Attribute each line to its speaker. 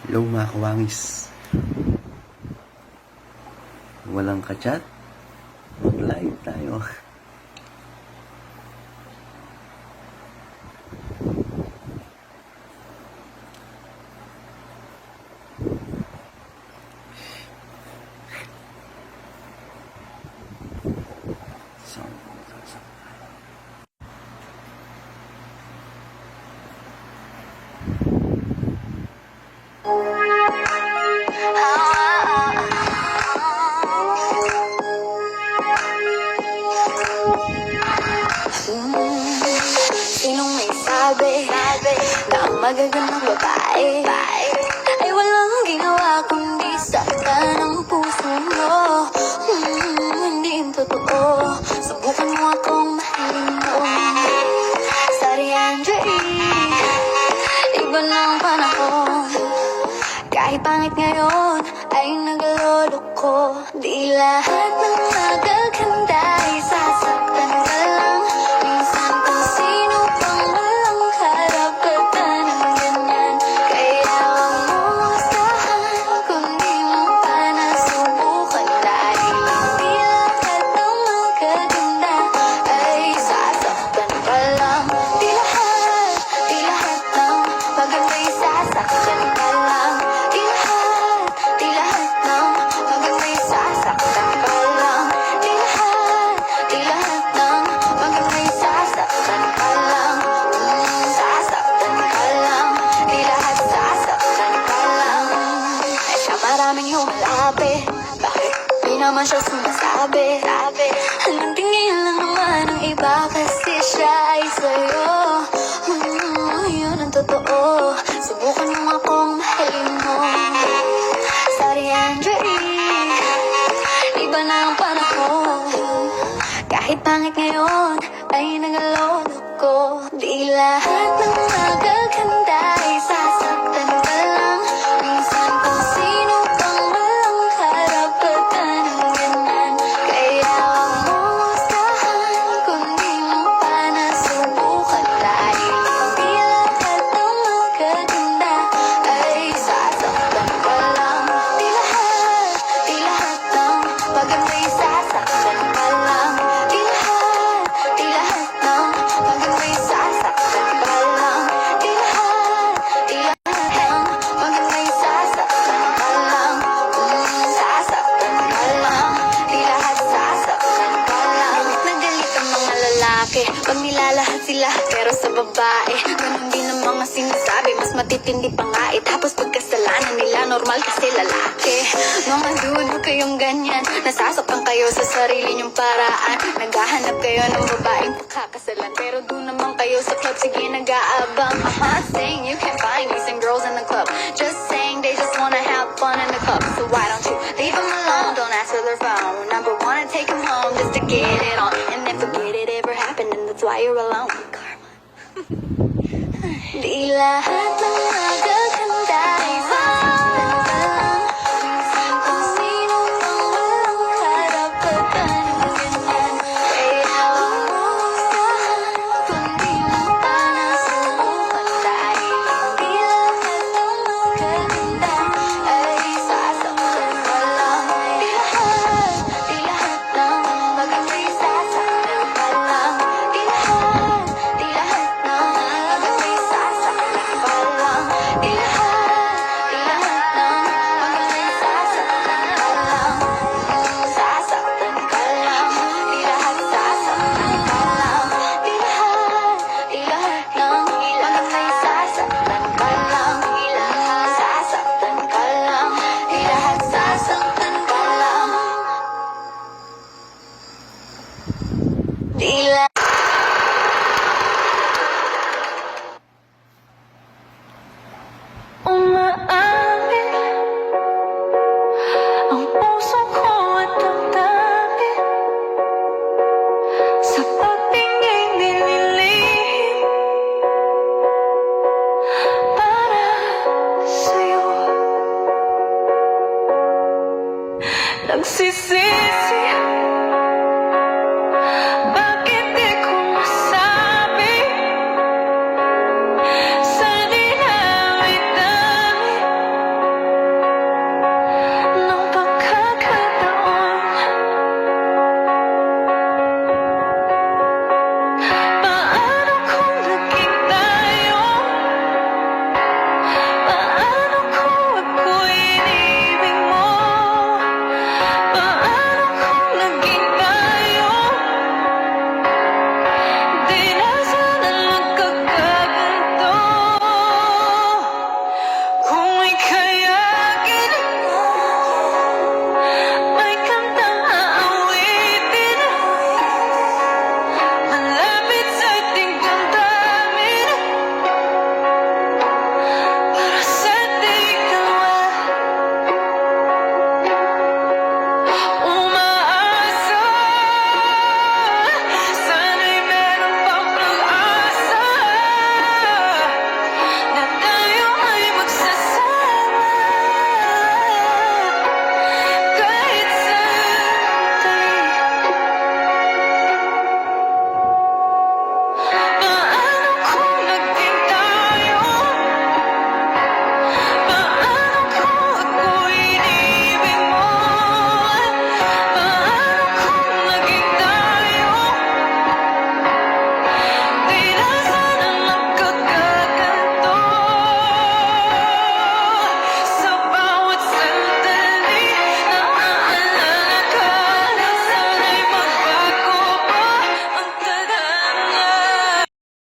Speaker 1: Hello mga kawangis. Walang ka-chat? Mag-live tayo.
Speaker 2: Sinong may sabi na ang magagandang babae ay walang ginawa kundi saktan ang puso mo. Hindi totoo, subukan mo akong mahalin mo. Sorry Andre, iba ng panahon. Kahit pangit ngayon ay nagalolo ko. Di lahat ng magaganda ay sasaktan ka lang. Minsan kung sino pang walang karapatan ng ganyan. Kaya wag mo husahan kung di mo pa nasubukan. Dahil hindi lahat ng magaganda ay sasaktan ka lang. Di lahat ng maganda'y sasaktan ka lang. Di lahat ng maganda'y sasaktan ka lang. Di lahat ng maganda'y sasaktan ka lang. Sasaktan ka lang. Di lahat sasaktan ka lang. Ay siya maraming humalapit, bakit di naman siya sumasabi? Hanggang tingin lang naman ang iba kasi siya ay sa'yo. Yun ang totoo, subukan mo akong mahalin mo. Sorry Andre, iba na ang panahon. Kahit pangit ngayon ay nagalolo ko. Di lahat ng magaganda ay sasaktan ka lang. Minsan kung sino pang walang karapatan ng ganyan. Kaya wag mo husahan kung di mo pa nasubukan. Dahil hindi lahat ng magaganda ay sasaktan ka lang. Di lahat ng maganda'y sasaktan ka lang. Di lahat ng maganda'y sasaktan ka lang. Di lahat ng maganda'y sasaktan ka lang. Sasaktan ka lang. Di lahat sasaktan ka lang. Nagalit ang mga lalaki pag nilalahad sila, pero sa babae ganun din ang mga sinasabi, mas matitindi pa nga eh. Tapos pagkasalanan nila normal kasi lalaki. Mga dude, huwag kayong ganyan. Nasasaktan kayo sa sarili niyong paraan. Naghahanap kayo ng babaeng pakakasalan, pero doon naman kayo sa club, sige nag-aabang. I'm not saying you can't find decent girls in the club, just saying they just wanna have fun in the club. So why don't you leave them alone, don't ask for their phone number, wanna take them home just to get it on. And then forget it ever happened, and that's why you're alone. Karma. Di lahat ng magaganda ay sasaktan ka lang. Minsan kung sino pang walang karapatan ng ganyan. Kaya wag mo husahan kung di mo pa nasubukan. Dahil hindi lahat ng magaganda ay sasaktan ka lang. Di lahat ng maganda'y sasaktan ka lang. Di lahat ng maganda'y sasaktan ka lang. Di lahat ng maganda'y sasaktan ka lang. Sasaktan ka lang. Di lahat sasaktan ka lang. Di lahat ng maganda'y sasaktan ka lang. Sasaktan ka lang. Di lahat sasaktan ka lang. Di lahat. Umaamin ang puso ko at damdamin sa pagtingin nililihim para sa'yo. Nagsisi